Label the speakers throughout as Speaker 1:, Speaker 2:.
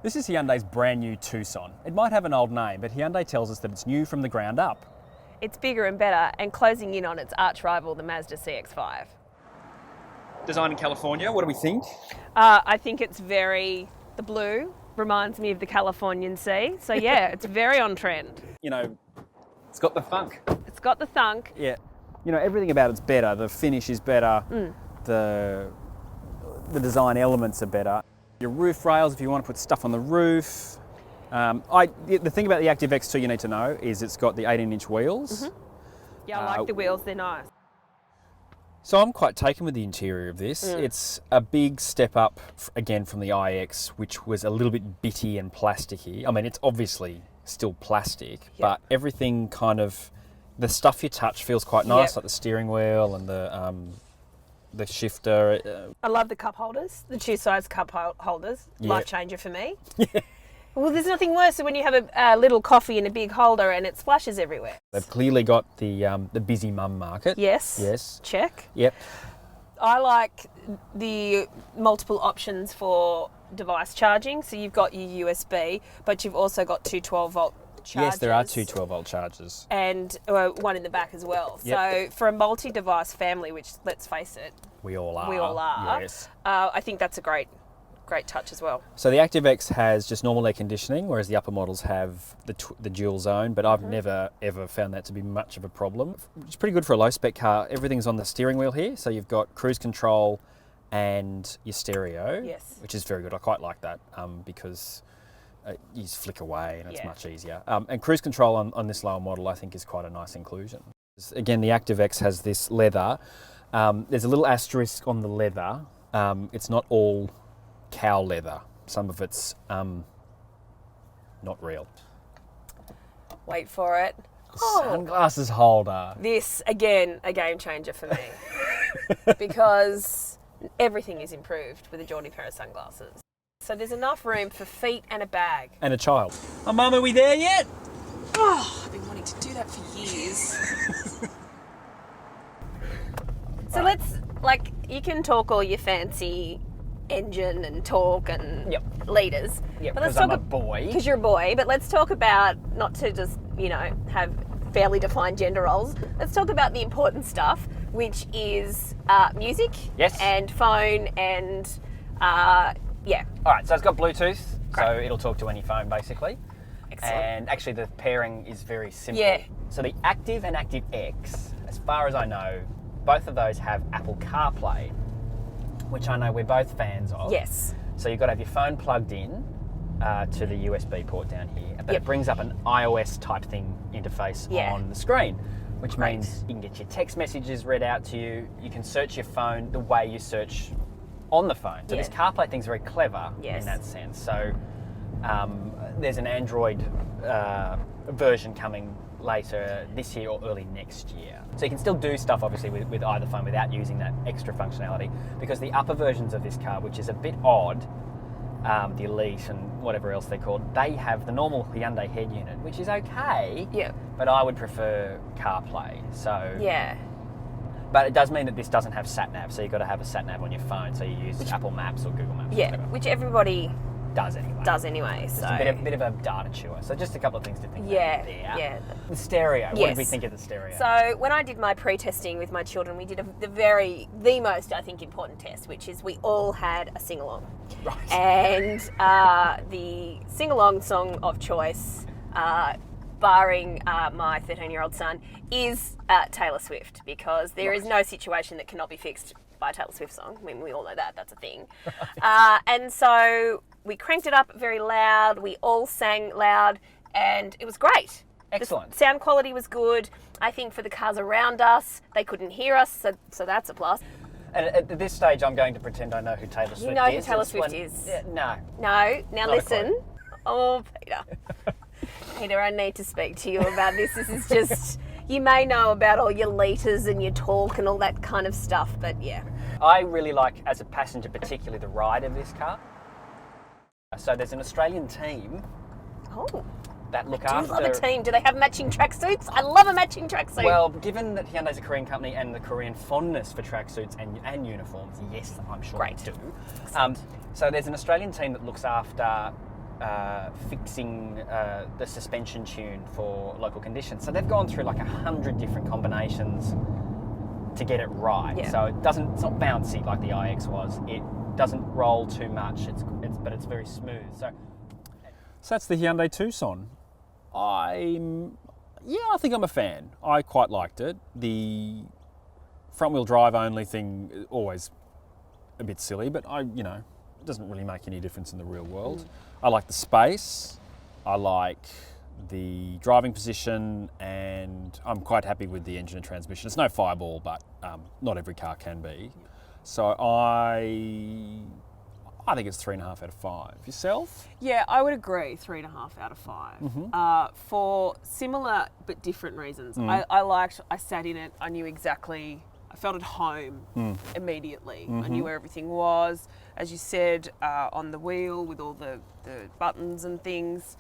Speaker 1: This is Hyundai's brand new Tucson. It might have an old name, but Hyundai tells us that it's new from the ground up.
Speaker 2: It's bigger and better and closing in on its arch rival, the Mazda CX-5.
Speaker 1: Designed in California, what do we think?
Speaker 2: I think it's the blue reminds me of the Californian sea. So yeah, it's very on trend.
Speaker 1: You know, it's got the thunk.
Speaker 2: It's got the thunk.
Speaker 1: Yeah. You know, everything about it's better. The finish is better. The design elements are better. Your roof rails, if you want to put stuff on the roof. The thing about the Active X2 you need to know is it's got the 18-inch wheels.
Speaker 2: Yeah, I like the wheels, they're nice.
Speaker 1: So I'm quite taken with the interior of this. It's a big step up, again, from the iX, which was a little bit bitty and plasticky. I mean, it's obviously still plastic, but everything kind of, the stuff you touch feels quite nice, like the steering wheel and the shifter.
Speaker 2: I love the cup holders, the two-size cup holders. Life changer for me. Well, there's nothing worse than when you have a little coffee in a big holder and it splashes everywhere.
Speaker 1: They've clearly got the busy mum market.
Speaker 2: Yes.
Speaker 1: Yes.
Speaker 2: Check.
Speaker 1: Yep.
Speaker 2: I like the multiple options for device charging. So you've got your USB, but you've also got two 12-volt chargers.
Speaker 1: Yes, there are two 12-volt chargers.
Speaker 2: And one in the back as well. So for a multi-device family, which, let's face it,
Speaker 1: we all are.
Speaker 2: Yes. I think that's a great touch as well.
Speaker 1: So the Active X has just normal air conditioning, whereas the upper models have the dual zone, but I've never ever found that to be much of a problem. It's pretty good for a low spec car. Everything's on the steering wheel here, so you've got cruise control and your stereo, which is very good. I quite like that because you just flick away and it's much easier. And cruise control on this lower model I think is quite a nice inclusion. Again, the Active X has this leather. There's a little asterisk on the leather. It's not all cow leather. Some of it's not real.
Speaker 2: Wait for it.
Speaker 1: Sunglasses holder.
Speaker 2: This, again, a game changer for me. Because everything is improved with a Geordie pair of sunglasses. So there's enough room for feet and a bag.
Speaker 1: And a child. Oh, Mum, are we there yet?
Speaker 3: Oh, I've been wanting to do that for years.
Speaker 2: So let's, you can talk all your fancy engine and torque and litres.
Speaker 1: Yep,
Speaker 2: but let's
Speaker 1: because I'm
Speaker 2: talk
Speaker 1: a boy.
Speaker 2: Because you're a boy, but let's talk about, not to just, have fairly defined gender roles, let's talk about the important stuff, which is music and phone and,
Speaker 1: All right, so it's got Bluetooth, so it'll talk to any phone basically.
Speaker 2: Excellent.
Speaker 1: And actually the pairing is very simple.
Speaker 2: Yeah.
Speaker 1: So the Active and Active X, as far as I know, both of those have Apple CarPlay, which I know we're both fans of.
Speaker 2: Yes.
Speaker 1: So you've got to have your phone plugged in to the USB port down here, but it brings up an iOS type thing interface on the screen, which means you can get your text messages read out to you. You can search your phone the way you search on the phone. So this CarPlay thing's very clever in that sense. So there's an Android version coming later this year or early next year. So you can still do stuff obviously with either phone without using that extra functionality, because the upper versions of this car, which is a bit odd, the Elite and whatever else they're called, they have the normal Hyundai head unit, which is okay, but I would prefer CarPlay. So but it does mean that this doesn't have sat-nav, so you've got to have a sat-nav on your phone, so you use Apple Maps or Google Maps or whatever.
Speaker 2: Which everybody
Speaker 1: does anyway.
Speaker 2: So
Speaker 1: a bit of a data chewer. So just a couple of things to think about there. The stereo. What did we think of the stereo?
Speaker 2: So when I did my pre-testing with my children, we did the most, I think, important test, which is we all had a sing-along.
Speaker 1: Right.
Speaker 2: And the sing-along song of choice, barring my 13-year-old son, is Taylor Swift, because there is no situation that cannot be fixed by a Taylor Swift song. I mean, we all know that's a thing. And so we cranked it up very loud, we all sang loud, and it was great.
Speaker 1: Excellent.
Speaker 2: The sound quality was good. I think for the cars around us, they couldn't hear us, so that's a plus.
Speaker 1: And at this stage, I'm going to pretend I know who Taylor Swift is.
Speaker 2: You know who Taylor Swift is?
Speaker 1: No.
Speaker 2: No. Now
Speaker 1: Not
Speaker 2: listen. Oh, Peter. Peter, I need to speak to you about this. This is just, you may know about all your liters and your torque and all that kind of stuff, but yeah.
Speaker 1: I really like, as a passenger, particularly the ride of this car. So there's an Australian team that look after...
Speaker 2: I love a team. Do they have matching tracksuits? I love a matching tracksuit.
Speaker 1: Well, given that Hyundai's a Korean company and the Korean fondness for tracksuits and uniforms, yes, I'm sure they do. So there's an Australian team that looks after fixing the suspension tune for local conditions. So they've gone through like 100 different combinations to get it right.
Speaker 2: Yeah.
Speaker 1: So it's not bouncy like the iX was. It doesn't roll too much. But it's very smooth. So
Speaker 4: that's the Hyundai Tucson. I think I'm a fan. I quite liked it. The front-wheel drive only thing, always a bit silly, but it doesn't really make any difference in the real world. I like the space. I like the driving position, and I'm quite happy with the engine and transmission. It's no Fireball, but not every car can be. So I think it's 3.5 out of 5. Yourself?
Speaker 2: Yeah, I would agree. 3.5 out of 5. For similar but different reasons. I sat in it. I knew exactly. I felt at home immediately. I knew where everything was. As you said, on the wheel with all the buttons and things.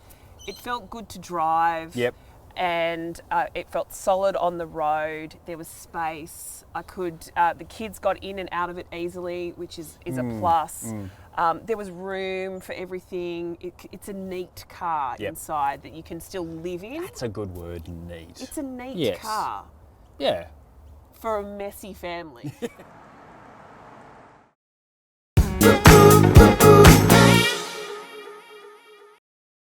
Speaker 2: It felt good to drive.
Speaker 4: Yep.
Speaker 2: And it felt solid on the road. There was space. The kids got in and out of it easily, which is a plus. There was room for everything. It's a neat car inside that you can still live in.
Speaker 4: That's a good word, neat.
Speaker 2: It's a neat car.
Speaker 4: Yeah.
Speaker 2: For a messy family.